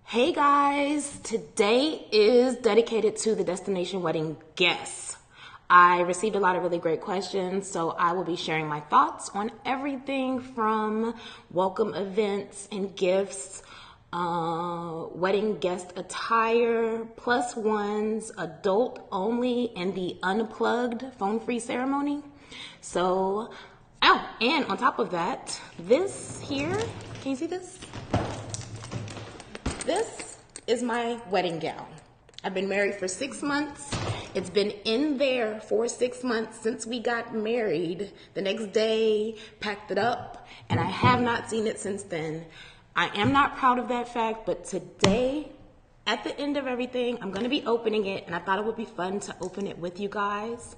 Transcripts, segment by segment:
Hey guys, today is dedicated to the Destination Wedding guests. I received a lot of really great questions, so I will be sharing my thoughts on everything from welcome events and gifts, wedding guest attire, plus ones, adult only, and the unplugged phone-free ceremony. So, and on top of that, this here, can you see this? This is my wedding gown. I've been married for 6 months. It's been in there for 6 months since we got married. The next day, packed it up, and I have not seen it since then. I am not proud of that fact, but today, at the end of everything, I'm gonna be opening it, and I thought it would be fun to open it with you guys.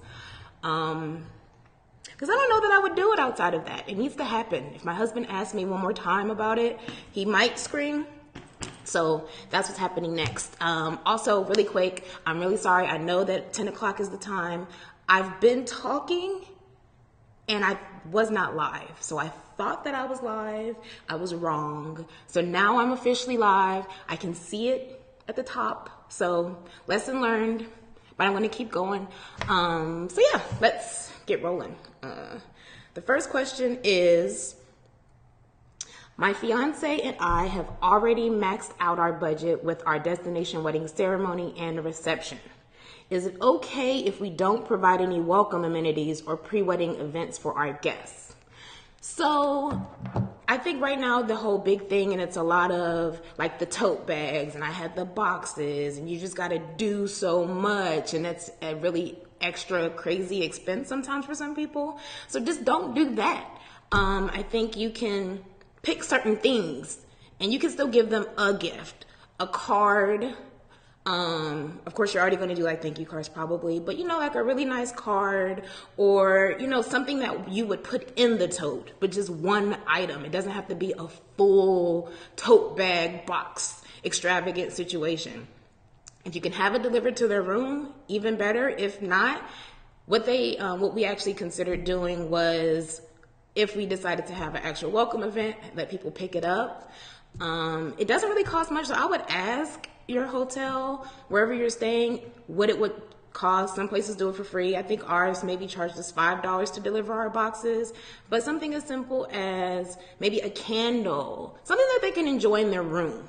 Because I don't know that I would do it outside of that. It needs to happen. If my husband asks me one more time about it, he might scream. So that's what's happening next. Also, really quick, I'm really sorry. I know that 10 o'clock is the time. I've been talking and I was not live. So I thought that I was live. I was wrong. So now I'm officially live. I can see it at the top. So lesson learned, but I'm going to keep going. So yeah, let's get rolling. The first question is, my fiance and I have already maxed out our budget with our destination wedding ceremony and reception. Is it okay if we don't provide any welcome amenities or pre-wedding events for our guests? So I think right now the whole big thing, and it's a lot of like the tote bags, and I had the boxes, and you just got to do so much, and that's a really extra crazy expense sometimes for some people. So just don't do that. I think you can pick certain things and you can still give them a gift, a card. Of course, you're already going to do like thank you cards probably, but like a really nice card, or something that you would put in the tote, but just one item. It doesn't have to be a full tote bag box extravagant situation. If you can have it delivered to their room, even better. If not, what we actually considered doing was, if we decided to have an actual welcome event, let people pick it up. It doesn't really cost much, so I would ask your hotel, wherever you're staying, what it would cost. Some places do it for free. I think ours maybe charged us $5 to deliver our boxes, but something as simple as maybe a candle, something that they can enjoy in their room.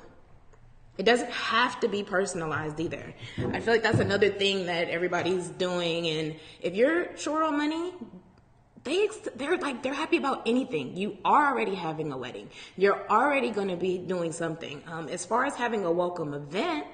It doesn't have to be personalized either. I feel like that's another thing that everybody's doing, and if you're short on money, they're happy about anything. You are already having a wedding. You're already going to be doing something. As far as having a welcome event,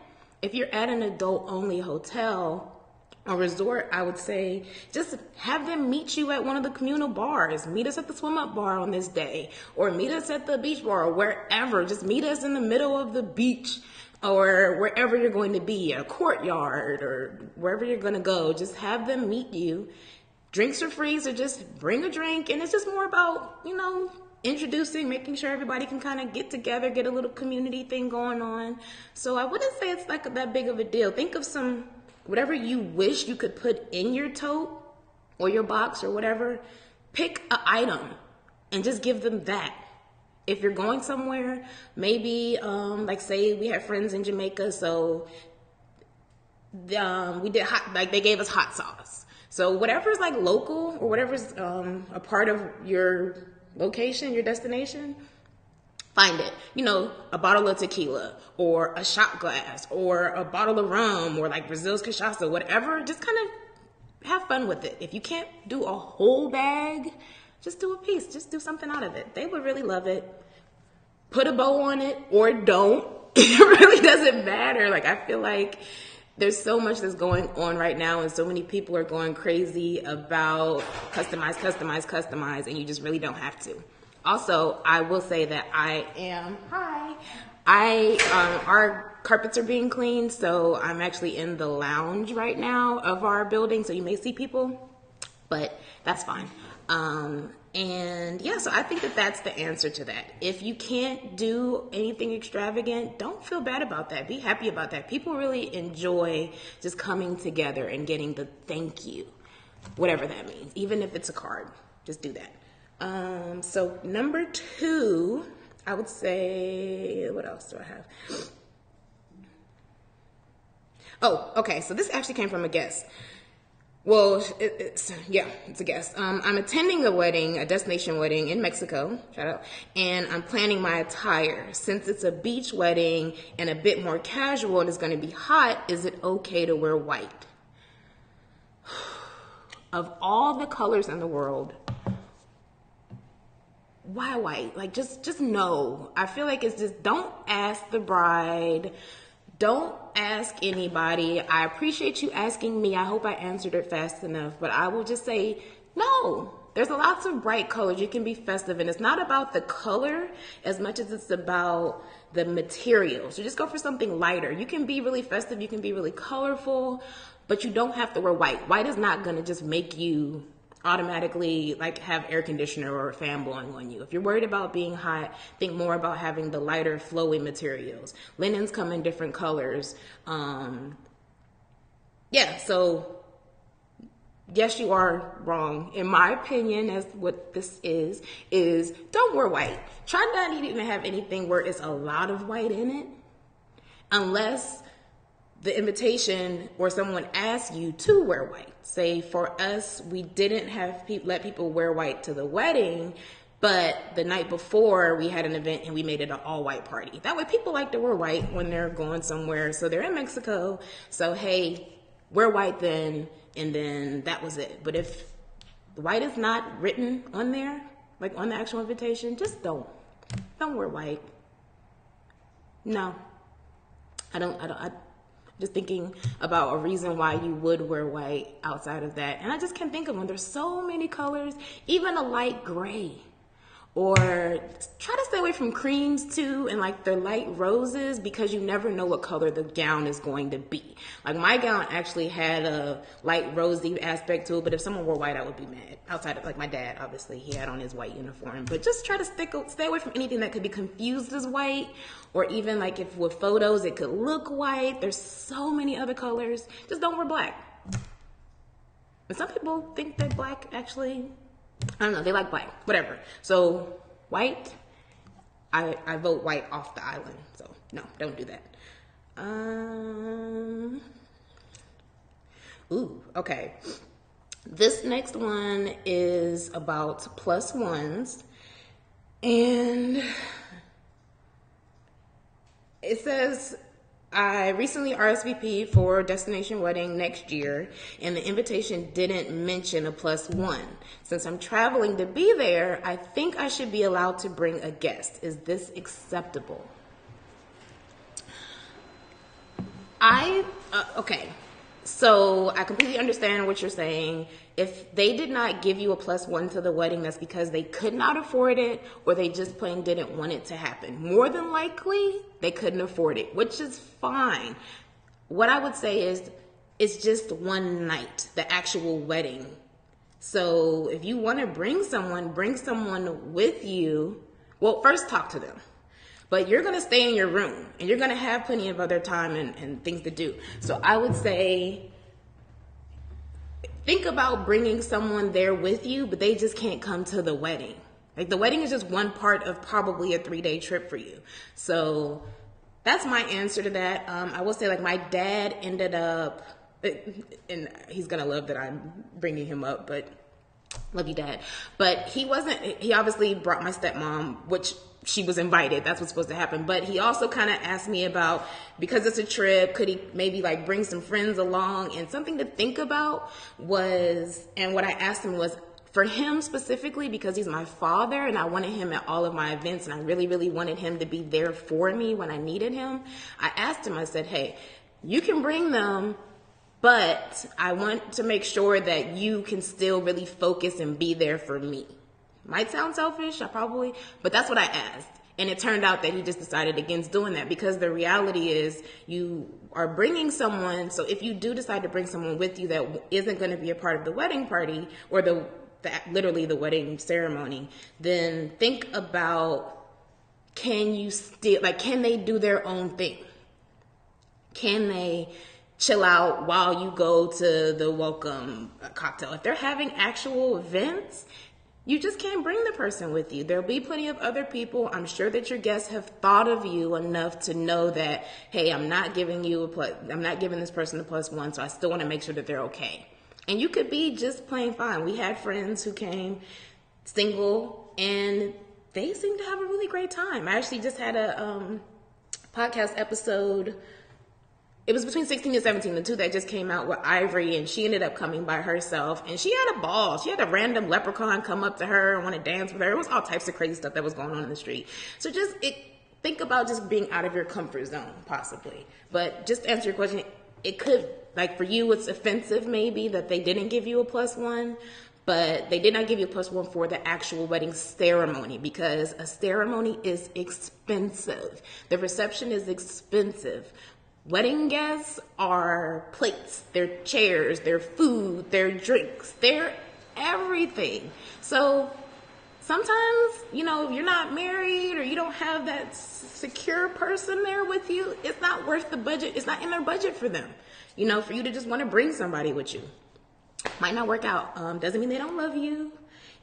if you're at an adult only hotel or resort, I would say just have them meet you at one of the communal bars. Meet us at the swim up bar on this day, or meet us at the beach bar, or wherever. Just meet us in the middle of the beach, or wherever you're going to be, a courtyard, or wherever you're going to go. Just have them meet you. Drinks are free, so just bring a drink, and it's just more about, introducing, making sure everybody can kind of get together, get a little community thing going on. So I wouldn't say it's like that big of a deal. Think of whatever you wish you could put in your tote or your box or whatever. Pick an item and just give them that. If you're going somewhere, maybe, like say we have friends in Jamaica, so we did they gave us hot sauce. So whatever's like local, or whatever's a part of your location, your destination, find it. A bottle of tequila, or a shot glass, or a bottle of rum, or like Brazil's cachaça, whatever. Just kind of have fun with it. If you can't do a whole bag, just do a piece. Just do something out of it. They would really love it. Put a bow on it, or don't. It really doesn't matter. Like, I feel like there's so much that's going on right now, and so many people are going crazy about customize, and you just really don't have to. Also, I will say that our carpets are being cleaned, so I'm actually in the lounge right now of our building, so you may see people, but that's fine. And yeah, so I think that that's the answer to that. If you can't do anything extravagant, don't feel bad about that. Be happy about that. People really enjoy just coming together and getting the thank you, whatever that means. Even if it's a card, just do that. So number 2, I would say, what else do I have? Oh, okay. So this actually came from a guest. Well, it's a guest. I'm attending a wedding, a destination wedding in Mexico, shout out, and I'm planning my attire. Since it's a beach wedding and a bit more casual and it's going to be hot, is it okay to wear white? Of all the colors in the world, why white? Like, just no. I feel like it's just, don't ask the bride. Don't ask anybody. I appreciate you asking me. I hope I answered it fast enough, but I will just say, no. There's lots of bright colors. You can be festive, and it's not about the color as much as it's about the material. So just go for something lighter. You can be really festive. You can be really colorful, but you don't have to wear white. White is not going to just make you automatically like have air conditioner or a fan blowing on you. If you're worried about being hot, think more about having the lighter flowy materials. Linens come in different colors. So yes, you are wrong. In my opinion, as what this is don't wear white. Try not to even have anything where it's a lot of white in it, unless the invitation or someone asks you to wear white. Say for us, we didn't have let people wear white to the wedding, but the night before we had an event and we made it an all white party. That way people like to wear white when they're going somewhere. So they're in Mexico. So, hey, wear white then. And then that was it. But if white is not written on there, like on the actual invitation, just don't wear white. No, I'm just thinking about a reason why you would wear white outside of that. And I just can't think of one. There's so many colors, even a light gray. Or try to stay away from creams too, and like the light roses, because you never know what color the gown is going to be. Like my gown actually had a light rosy aspect to it, but if someone wore white, I would be mad. Outside of like my dad, obviously, he had on his white uniform. But just try to stay away from anything that could be confused as white, or even like if with photos it could look white. There's so many other colors. Just don't wear black. And some people think that black actually, I don't know, they like black, whatever. So white, I vote white off the island. So no, don't do that. Okay. This next one is about plus ones, and it says, I recently RSVP'd for Destination Wedding next year, and the invitation didn't mention a plus one. Since I'm traveling to be there, I think I should be allowed to bring a guest. Is this acceptable? Okay. So I completely understand what you're saying. If they did not give you a plus one to the wedding, that's because they could not afford it, or they just plain didn't want it to happen. More than likely, they couldn't afford it, which is fine. What I would say is, it's just one night, the actual wedding. So if you want to bring someone with you. Well, first talk to them. But you're going to stay in your room, and you're going to have plenty of other time and things to do. So I would say, think about bringing someone there with you, but they just can't come to the wedding. Like, the wedding is just one part of probably a 3-day trip for you. So that's my answer to that. I will say, like, my dad ended up, and he's going to love that I'm bringing him up, but love you, Dad. But he obviously brought my stepmom, which she was invited. That's what's supposed to happen. But he also kind of asked me about, because it's a trip, could he maybe like bring some friends along? And something to think about was, and what I asked him was, for him specifically, because he's my father and I wanted him at all of my events, and I really, really wanted him to be there for me when I needed him. I asked him, I said, hey, you can bring them, but I want to make sure that you can still really focus and be there for me. Might sound selfish, but that's what I asked. And it turned out that he just decided against doing that, because the reality is you are bringing someone. So if you do decide to bring someone with you that isn't going to be a part of the wedding party or literally the wedding ceremony, then think about, can they do their own thing? Can they chill out while you go to the welcome cocktail? If they're having actual events, you just can't bring the person with you. There'll be plenty of other people. I'm sure that your guests have thought of you enough to know that, hey, I'm not giving this person a +1, so I still want to make sure that they're okay. And you could be just plain fine. We had friends who came single, and they seemed to have a really great time. I actually just had a podcast episode. It was between 16 and 17, the two that just came out with Ivory, and she ended up coming by herself, and she had a ball. She had a random leprechaun come up to her and want to dance with her. It was all types of crazy stuff that was going on in the street. So think about just being out of your comfort zone, possibly. But just to answer your question, it could, like for you, it's offensive maybe that they didn't give you a +1, but they did not give you a +1 for the actual wedding ceremony, because a ceremony is expensive. The reception is expensive. Wedding guests are plates, they're chairs, they're food, they're drinks, they're everything. So sometimes, you're not married or you don't have that secure person there with you. It's not worth the budget. It's not in their budget for them, for you to just want to bring somebody with you. Might not work out. Doesn't mean they don't love you.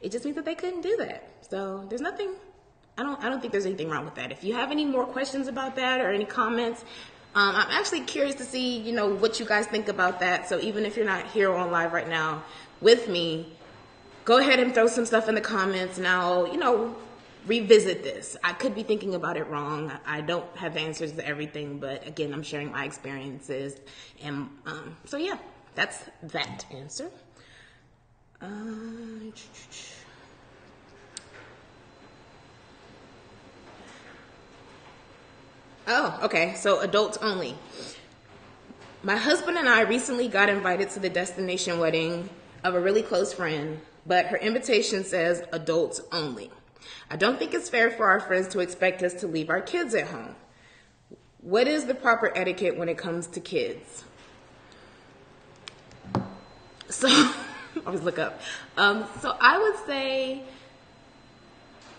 It just means that they couldn't do that. So there's nothing, I don't think there's anything wrong with that. If you have any more questions about that or any comments, I'm actually curious to see, what you guys think about that. So even if you're not here on live right now with me, go ahead and throw some stuff in the comments and I'll, revisit this. I could be thinking about it wrong. I don't have the answers to everything, but again, I'm sharing my experiences. And so yeah, that's that answer. Oh, okay. So adults only. My husband and I recently got invited to the destination wedding of a really close friend, but her invitation says adults only. I don't think it's fair for our friends to expect us to leave our kids at home. What is the proper etiquette when it comes to kids? So, I always look up. So I would say,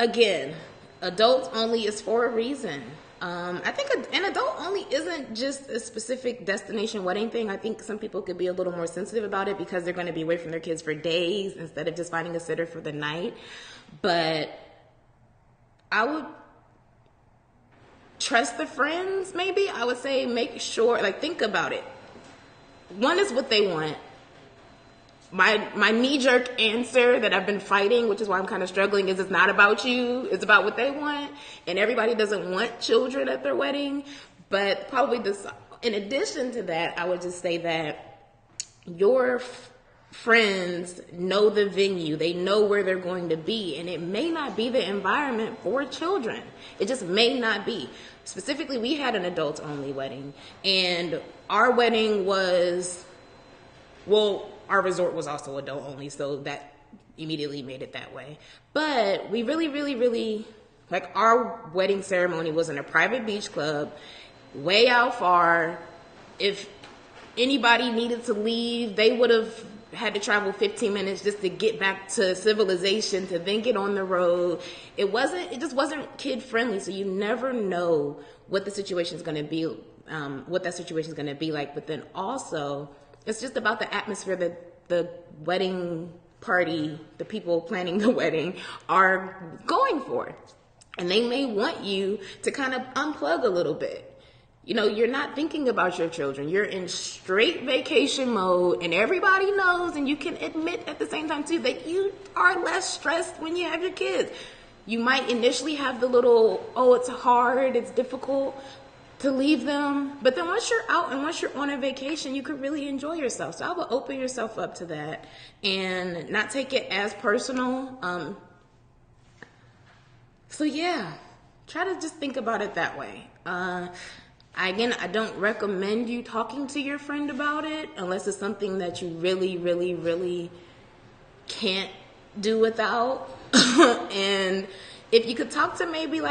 again, adults only is for a reason. I think an adult only isn't just a specific destination wedding thing. I think some people could be a little more sensitive about it because they're going to be away from their kids for days instead of just finding a sitter for the night. But I would trust the friends, maybe. I would say make sure, think about it. One is what they want. My knee-jerk answer that I've been fighting, which is why I'm kind of struggling, is it's not about you. It's about what they want. And everybody doesn't want children at their wedding. But probably in addition to that, I would just say that your friends know the venue. They know where they're going to be. And it may not be the environment for children. It just may not be. Specifically, we had an adults-only wedding. And our wedding was, our resort was also adult only, so that immediately made it that way. But we really, really, really, our wedding ceremony was in a private beach club, way out far. If anybody needed to leave, they would have had to travel 15 minutes just to get back to civilization, to then get on the road. It just wasn't kid friendly, so you never know what the situation's going to be, what that situation's going to be like. But then also, it's just about the atmosphere that the wedding party, the people planning the wedding, are going for. And they may want you to kind of unplug a little bit. You're not thinking about your children. You're in straight vacation mode, and everybody knows, and you can admit at the same time too, that you are less stressed when you have your kids. You might initially have the little, it's hard, it's difficult to leave them. But then once you're out and once you're on a vacation, you could really enjoy yourself. So I would open yourself up to that and not take it as personal. So yeah, try to just think about it that way. Again, I don't recommend you talking to your friend about it unless it's something that you really, really, really can't do without. And if you could talk to maybe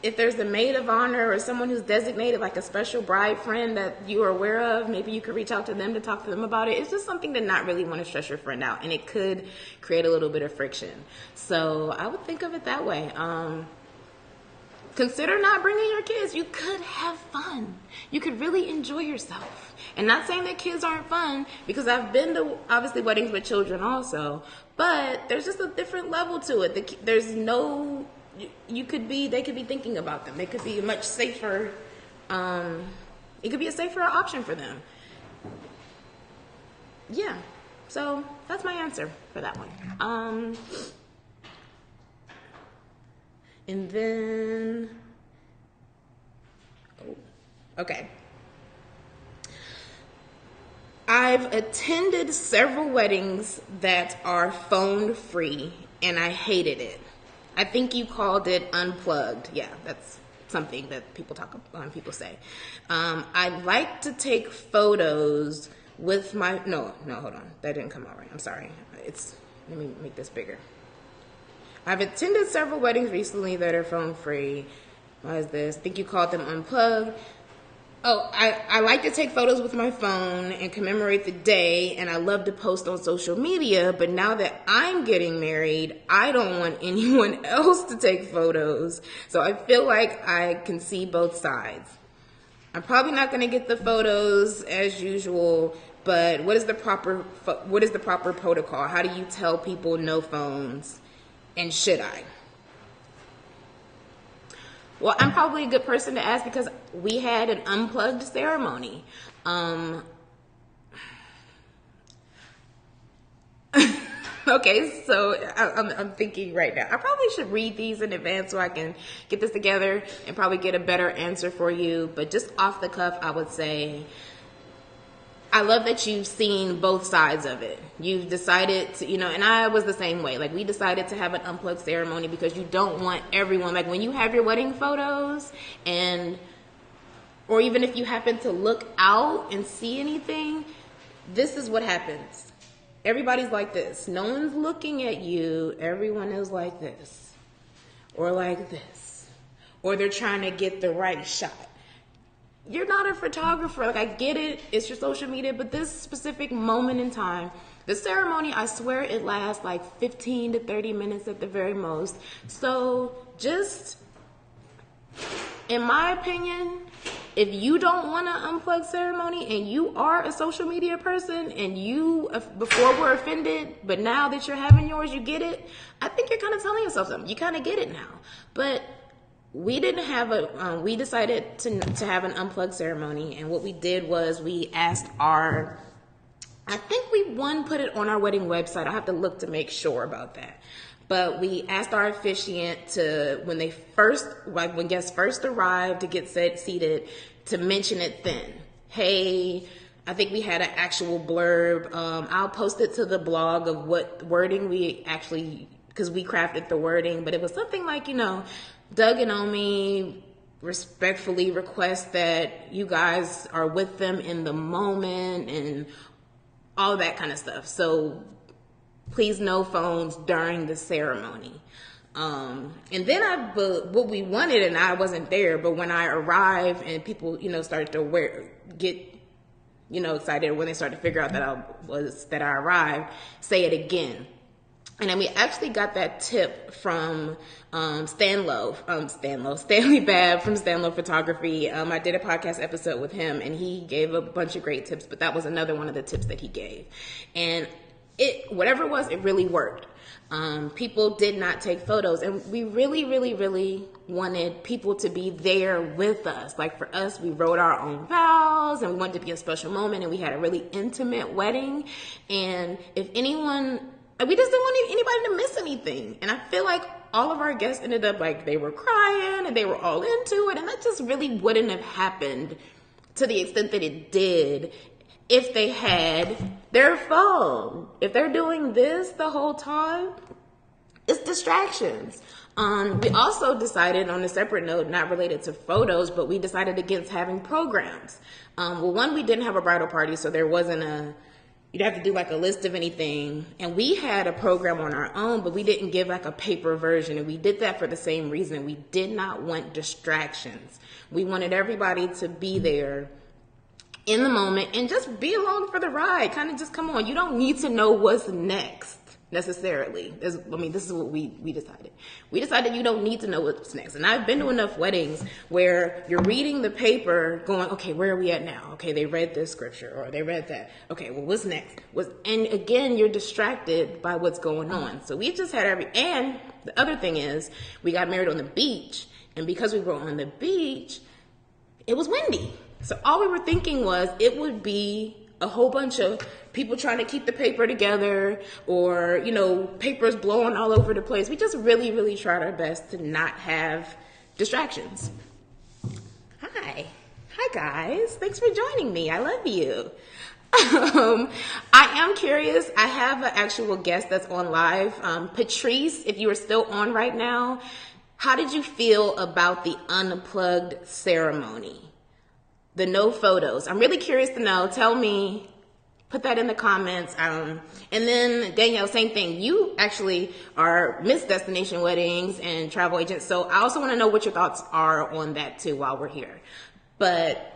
if there's a maid of honor or someone who's designated, a special bride friend that you are aware of, maybe you could reach out to them to talk to them about it. It's just something to not really want to stress your friend out, and it could create a little bit of friction. So I would think of it that way. consider not bringing your kids. You could have fun. You could really enjoy yourself. And not saying that kids aren't fun, because I've been to, obviously, weddings with children also, but there's just a different level to it. There's no, they could be thinking about them. It could be a much safer, it could be a safer option for them. Yeah, so that's my answer for that one. And then, okay. I've attended several weddings that are phone free, and I hated it. I think you called it unplugged. Yeah, that's something that people say. I like to take photos with my, no, hold on. That didn't come out right. I'm sorry. Let me make this bigger. I've attended several weddings recently that are phone free. What is this? I think you called them unplugged. Oh, I like to take photos with my phone and commemorate the day, and I love to post on social media, but now that I'm getting married, I don't want anyone else to take photos. So I feel like I can see both sides. I'm probably not going to get the photos as usual, but what is the proper protocol? How do you tell people no phones, and should I? Well, I'm probably a good person to ask because we had an unplugged ceremony. Okay, so I'm thinking right now. I probably should read these in advance so I can get this together and probably get a better answer for you. But just off the cuff, I would say, I love that you've seen both sides of it. You've decided to, and I was the same way. Like, we decided to have an unplugged ceremony because you don't want everyone, like when you have your wedding photos or even if you happen to look out and see anything, this is what happens. Everybody's like this. No one's looking at you. Everyone is like this or like this, or they're trying to get the right shot. You're not a photographer. Like, I get it. It's your social media. But this specific moment in time, the ceremony, I swear it lasts like 15 to 30 minutes at the very most. So just, in my opinion, if you don't want an unplugged ceremony and you are a social media person and you, before were offended, but now that you're having yours, you get it, I think you're kind of telling yourself something. You kind of get it now. But we didn't have we decided to have an unplugged ceremony, and what we did was we asked I think we put it on our wedding website. I have to look to make sure about that. But we asked our officiant to, when guests first arrived to get seated, to mention it then. Hey, I think we had an actual blurb. I'll post it to the blog of what wording we actually, because we crafted the wording, but it was something like, Doug and Omi respectfully request that you guys are with them in the moment and all that kind of stuff. So please no phones during the ceremony. And then what we wanted, and I wasn't there, but when I arrived and people, started to get excited when they started to figure out that I arrived, say it again. And then we actually got that tip from Stanley Babb from Stanlow Photography. I did a podcast episode with him, and he gave a bunch of great tips, but that was another one of the tips that he gave. And whatever it was, it really worked. People did not take photos, and we really, really, really wanted people to be there with us. Like, for us, we wrote our own vows, and we wanted it to be a special moment, and we had a really intimate wedding. And we just didn't want anybody to miss anything. And I feel like all of our guests ended up like they were crying and they were all into it. And that just really wouldn't have happened to the extent that it did if they had their phone. If they're doing this the whole time, it's distractions. We also decided, on a separate note, not related to photos, but we decided against having programs. One, we didn't have a bridal party, so there wasn't you'd have to do like a list of anything. And we had a program on our own, but we didn't give like a paper version. And we did that for the same reason. We did not want distractions. We wanted everybody to be there in the moment and just be along for the ride. Kind of just come on. You don't need to know what's next. necessarily. This is what we decided. We decided you don't need to know what's next. And I've been to enough weddings where you're reading the paper going, okay, where are we at now? Okay, they read this scripture or they read that. Okay, well, what's next? And again, you're distracted by what's going on. So we just had and the other thing is we got married on the beach. And because we were on the beach, it was windy. So all we were thinking was it would be a whole bunch of people trying to keep the paper together or, papers blowing all over the place. We just really, really tried our best to not have distractions. Hi guys. Thanks for joining me. I love you. I am curious. I have an actual guest that's on live. Patrice, if you are still on right now, how did you feel about the Unplugged Ceremony? The no photos. I'm really curious to know. Tell me, put that in the comments. And then Danielle, same thing. You actually are Miss Destination Weddings and travel agent. So I also want to know what your thoughts are on that too while we're here. But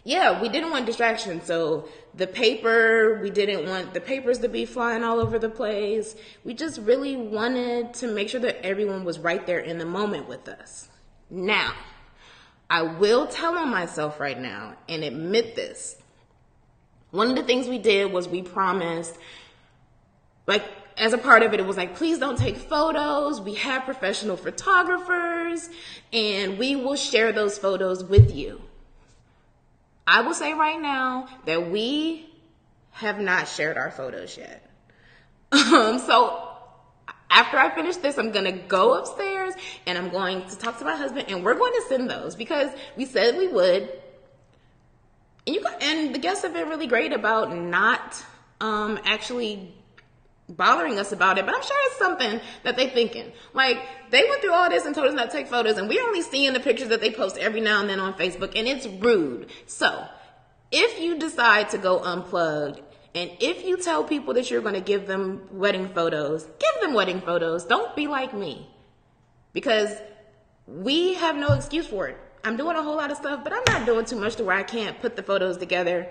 yeah, we didn't want distraction. So the paper, we didn't want the papers to be flying all over the place. We just really wanted to make sure that everyone was right there in the moment with us. Now, I will tell on myself right now and admit this. One of the things we did was we promised, as a part of it, it was please don't take photos. We have professional photographers and we will share those photos with you. I will say right now that we have not shared our photos yet. So after I finish this, I'm going to go upstairs and I'm going to talk to my husband and we're going to send those because we said we would. And the guests have been really great about not actually bothering us about it, but I'm sure it's something that they're thinking. They went through all this and told us not to take photos, and we're only seeing the pictures that they post every now and then on Facebook, and it's rude. So if you decide to go unplugged, and if you tell people that you're going to give them wedding photos, give them wedding photos. Don't be like me, because we have no excuse for it. I'm doing a whole lot of stuff, but I'm not doing too much to where I can't put the photos together.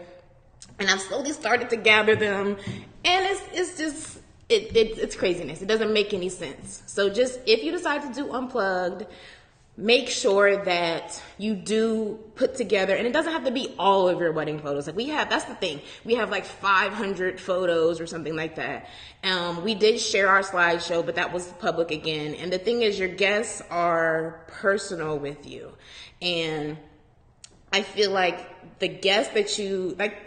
And I've slowly started to gather them, and it's just it's craziness. It doesn't make any sense. So just if you decide to do unplugged, make sure that you do put together, and it doesn't have to be all of your wedding photos. That's the thing. We have 500 photos or something like that. We did share our slideshow, but that was public again. And the thing is, your guests are personal with you. And I feel like the guests that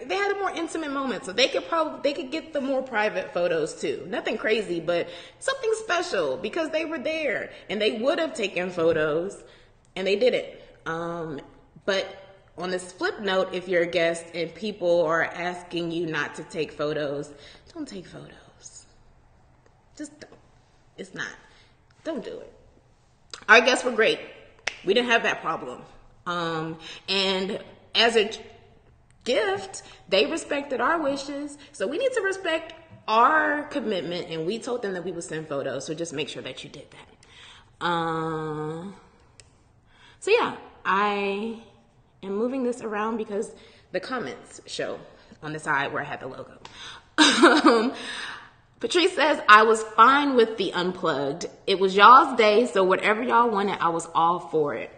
they had a more intimate moment, so they could get the more private photos too. Nothing crazy, but something special because they were there and they would have taken photos and they didn't. But on this flip note, if you're a guest and people are asking you not to take photos, don't take photos. Just don't. Don't do it. Our guests were great. We didn't have that problem. And as a gift, they respected our wishes. So we need to respect our commitment, and we told them that we would send photos. So just make sure that you did that. So yeah, I am moving this around because the comments show on the side where I had the logo. Patrice says, I was fine with the unplugged. It was y'all's day, so whatever y'all wanted, I was all for it.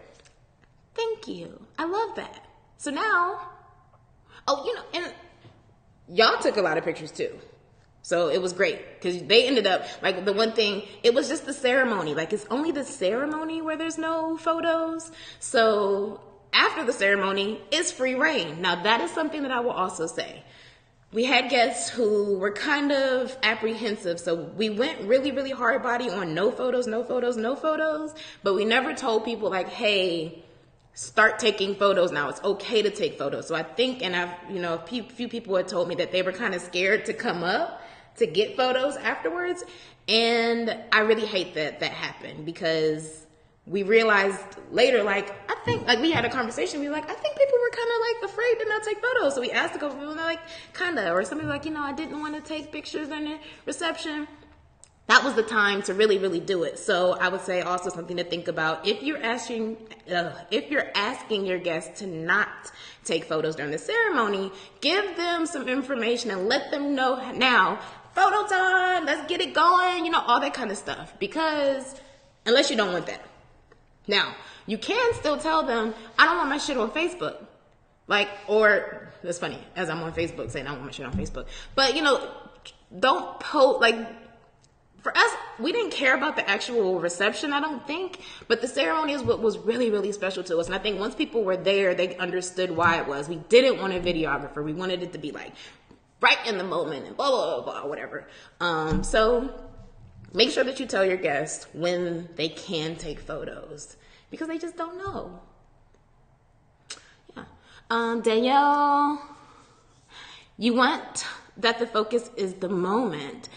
Thank you. I love that. So now, and y'all took a lot of pictures too. So it was great because they ended up, the one thing, it was just the ceremony. It's only the ceremony where there's no photos. So after the ceremony, it's free reign. Now that is something that I will also say. We had guests who were kind of apprehensive. So we went really, really hard body on no photos, no photos, no photos. But we never told people hey, start taking photos now. It's okay to take photos. So I think, and a few people had told me that they were kind of scared to come up to get photos afterwards. And I really hate that happened because we realized later, I think, we had a conversation. We were I think people were kind of afraid to not take photos. So we asked a couple people, and they're kind of, or somebody I didn't want to take pictures in the reception. That was the time to really, really do it. So I would say also something to think about. If you're asking your guests to not take photos during the ceremony, give them some information and let them know now. photo time, let's get it going, you know, all that kind of stuff. Because unless you don't want that. Now, you can still tell them, I don't want my shit on Facebook. Like, or, that's funny, as I'm on Facebook saying I want my shit on Facebook. But, you know, don't post, like, for us, we didn't care about the actual reception, I don't think. But the ceremony is what was really, really special to us. And I think once people were there, they understood why it was. We didn't want a videographer. We wanted it to be like right in the moment and blah, blah, blah, blah, whatever. So make sure that you tell your guests when they can take photos because they just don't know. Yeah. Danielle, you want that the focus is the moment.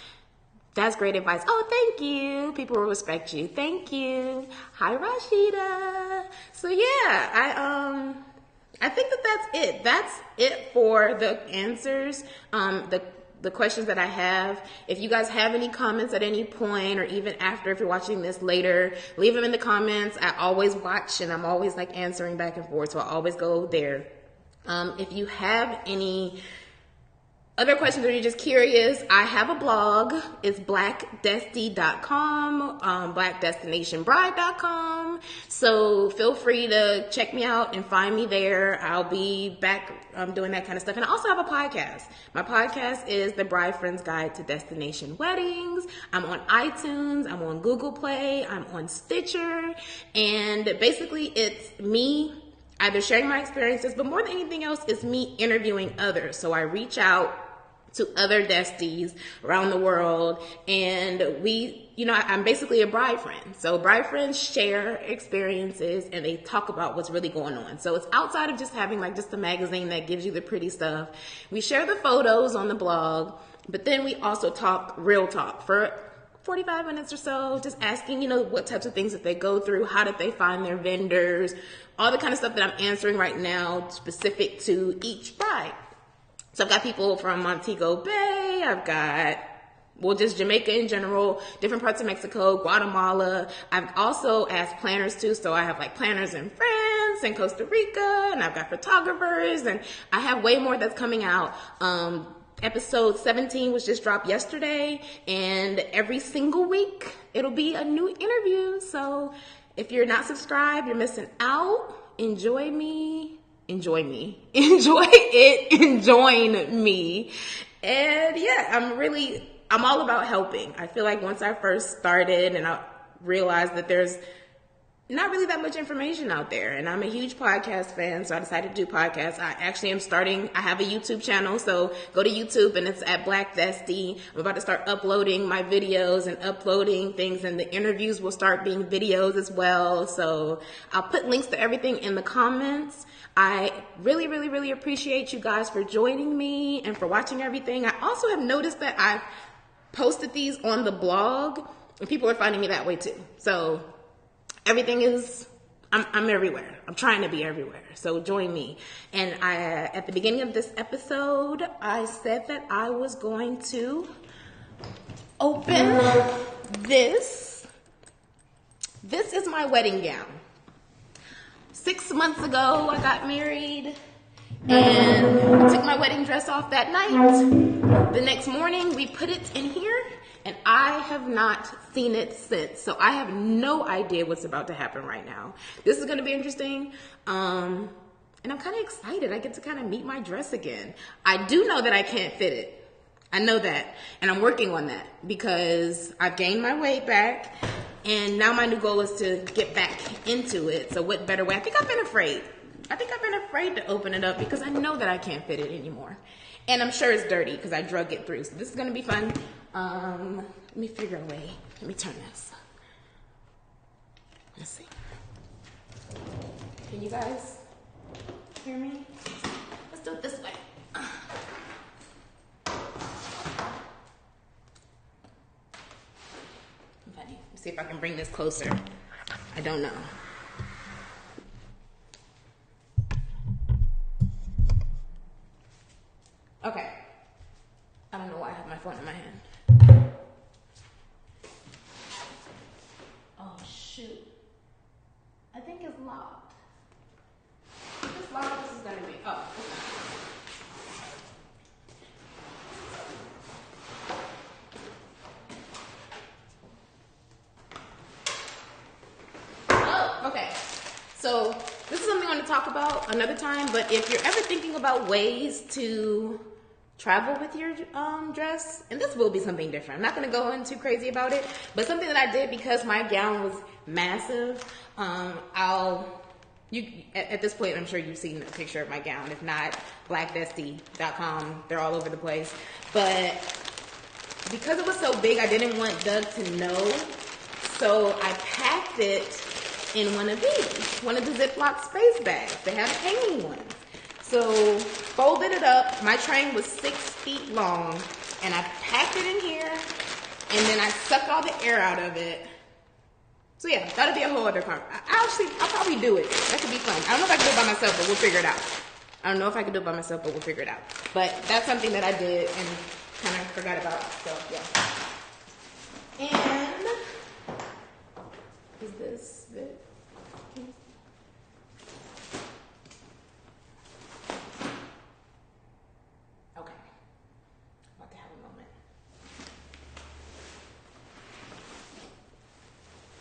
That's great advice. Oh, thank you. People will respect you. Thank you. Hi, Rashida. So yeah, I think that that's it. That's it for the answers. The questions that I have. If you guys have any comments at any point or even after, if you're watching this later, leave them in the comments. I always watch and I'm always like answering back and forth. So I always go there. If you have any other questions or you're just curious, I have a blog. It's BlackDesti.com, BlackDestinationBride.com. So feel free to check me out and find me there. I'll be back doing that kind of stuff. And I also have a podcast. My podcast is the Bridefriends Guide to Destination Weddings. I'm on iTunes. I'm on Google Play. I'm on Stitcher. And basically it's me either sharing my experiences, but more than anything else, it's me interviewing others. So I reach out to other desties around the world, and I'm basically a bride friend. So bride friends share experiences and they talk about what's really going on. So it's outside of just having like just a magazine that gives you the pretty stuff. We share the photos on the blog, but then we also talk real talk for 45 minutes or so, just asking, what types of things that they go through, how did they find their vendors, all the kind of stuff that I'm answering right now specific to each bride. So I've got people from Montego Bay, I've got, just Jamaica in general, different parts of Mexico, Guatemala. I've also asked planners too, so I have like planners in France and Costa Rica, and I've got photographers, and I have way more that's coming out. Episode 17 was just dropped yesterday, and every single week it'll be a new interview. So if you're not subscribed, you're missing out. Enjoy it, enjoying me. And yeah, I'm all about helping. I feel like once I first started and I realized that there's not really that much information out there, and I'm a huge podcast fan, so I decided to do podcasts. I actually I have a YouTube channel, so go to YouTube and it's at BlackDesti. I'm about to start uploading my videos and uploading things, and the interviews will start being videos as well. So I'll put links to everything in the comments. I really, really, really appreciate you guys for joining me and for watching everything. I also have noticed that I've posted these on the blog, and people are finding me that way too. So everything is, I'm everywhere. I'm trying to be everywhere. So join me. And at the beginning of this episode, I said that I was going to open this. This is my wedding gown. 6 months ago, I got married and I took my wedding dress off that night. The next morning, we put it in here, and I have not seen it since. So I have no idea what's about to happen right now. This is going to be interesting. And I'm kind of excited. I get to kind of meet my dress again. I do know that I can't fit it. I know that. And I'm working on that because I've gained my weight back. And now my new goal is to get back into it. So what better way? I think I've been afraid to open it up because I know that I can't fit it anymore. And I'm sure it's dirty because I drug it through. So this is going to be fun. Let me figure a way. Let me turn this. Let's see. Can you guys hear me? Let's do it this way. See if I can bring this closer. I don't know. Okay. I don't know why I have my phone in my hand. Oh, shoot. I think it's locked. If it's locked, this is going to be... Oh, talk about another time, but if you're ever thinking about ways to travel with your dress, and this will be something different. I'm not going to go in too crazy about it, but something that I did because my gown was massive. At this point, I'm sure you've seen a picture of my gown. If not, BlackDesti.com. They're all over the place. But because it was so big, I didn't want Doug to know. So I packed it in one of the Ziploc space bags. They have hanging ones. So folded it up. My train was 6 feet long, and I packed it in here, and then I sucked all the air out of it. So yeah, that'll be a whole other conversation. I'll probably do it. That could be fun. I don't know if I can do it by myself, but we'll figure it out. But that's something that I did and kind of forgot about. So yeah. And is this it? Okay. About to have a moment.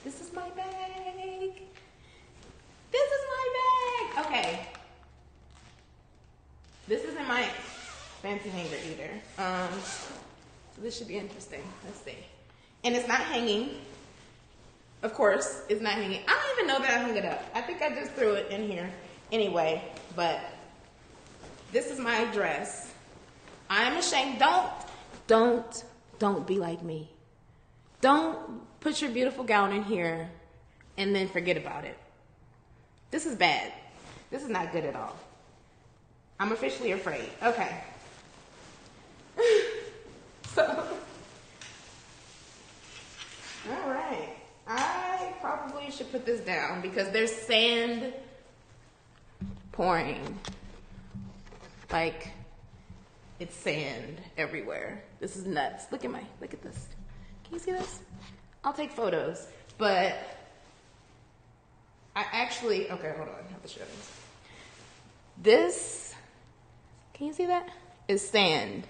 This is my bag. Okay. This isn't my fancy hanger either. So this should be interesting. Let's see. And it's not hanging. Of course, it's not hanging. I don't even know that I hung it up. I think I just threw it in here anyway. But this is my dress. I'm ashamed. Don't be like me. Don't put your beautiful gown in here and then forget about it. This is bad. This is not good at all. I'm officially afraid. Okay. So, all right. I probably should put this down because there's sand pouring. Like, it's sand everywhere. This is nuts. Look at this. Can you see this? I'll take photos, but okay, hold on. I have to show this. This, can you see that? Is sand.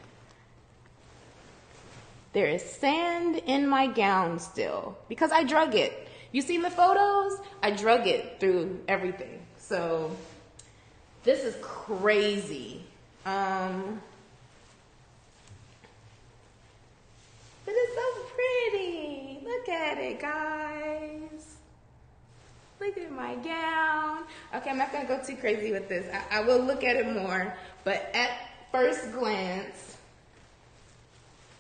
There is sand in my gown still because I drug it. You seen the photos? I drug it through everything. So this is crazy. It is so pretty. Look at it, guys. Look at my gown. Okay, I'm not gonna go too crazy with this. I will look at it more, but at first glance,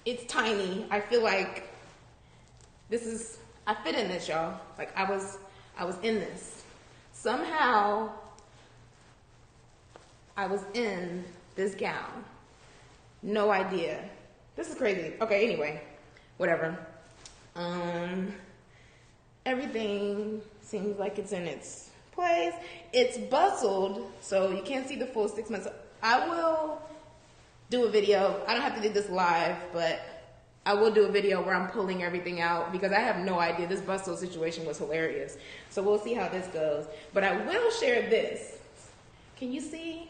it's tiny. I feel like I fit in this, y'all. Like I was in this. Somehow, I was in this gown. No idea. This is crazy. Okay, anyway, whatever. Everything seems like it's in its place. It's bustled, so you can't see the full 6 months. I will do a video. I don't have to do this live, but I will do a video where I'm pulling everything out because I have no idea. This bustle situation was hilarious. So we'll see how this goes. But I will share this. Can you see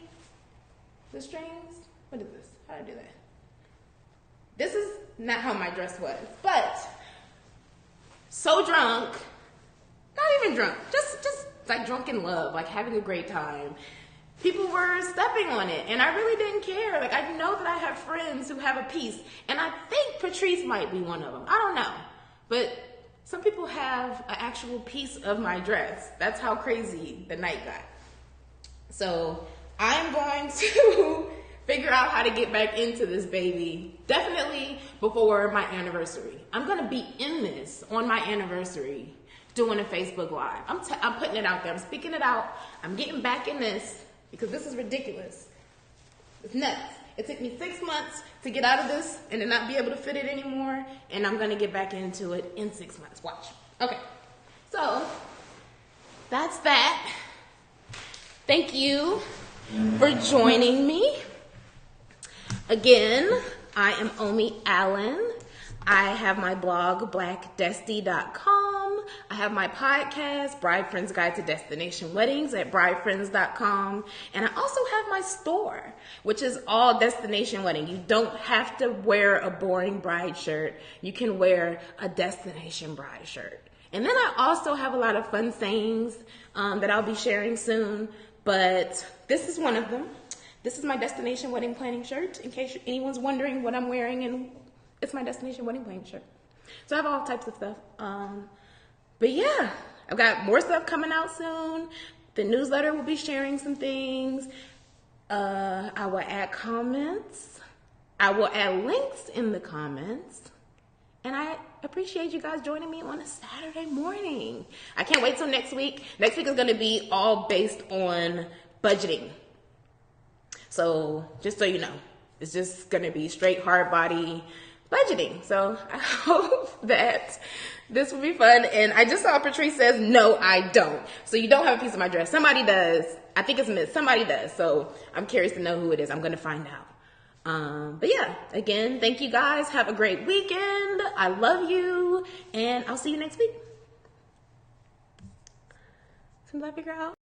the strings? What is this? How do I do that? This is not how my dress was, but so drunk, not even drunk, just like drunk in love, like having a great time. People were stepping on it, and I really didn't care. Like, I know that I have friends who have a piece, and I think Patrice might be one of them. I don't know, but some people have an actual piece of my dress. That's how crazy the night got. So I'm going to figure out how to get back into this baby, definitely before my anniversary. I'm gonna be in this on my anniversary, doing a Facebook Live. I'm putting it out there. I'm speaking it out. I'm getting back in this because this is ridiculous. It's nuts. It took me 6 months to get out of this and to not be able to fit it anymore, and I'm gonna get back into it in 6 months. Watch. Okay, so that's that. Thank you for joining me. Again, I am Omi Allen. I have my blog, BlackDesti.com. I have my podcast, Bridefriends Guide to Destination Weddings at Bridefriends.com. And I also have my store, which is all destination wedding. You don't have to wear a boring bride shirt. You can wear a destination bride shirt. And then I also have a lot of fun sayings that I'll be sharing soon. but this is one of them. This is my Destination Wedding Planning shirt, in case anyone's wondering what I'm wearing, and it's my Destination Wedding Planning shirt. So I have all types of stuff. But yeah, I've got more stuff coming out soon. The newsletter will be sharing some things. I will add comments. I will add links in the comments. And I appreciate you guys joining me on a Saturday morning. I can't wait till next week. Next week is going to be all based on budgeting. So just so you know, it's just going to be straight hard body budgeting. So I hope that this will be fun. And I just saw Patrice says, no, I don't. So you don't have a piece of my dress. Somebody does. I think it's Miss. Somebody does. So I'm curious to know who it is. I'm going to find out. But yeah, again, thank you guys. Have a great weekend. I love you. And I'll see you next week. As soon as I figure out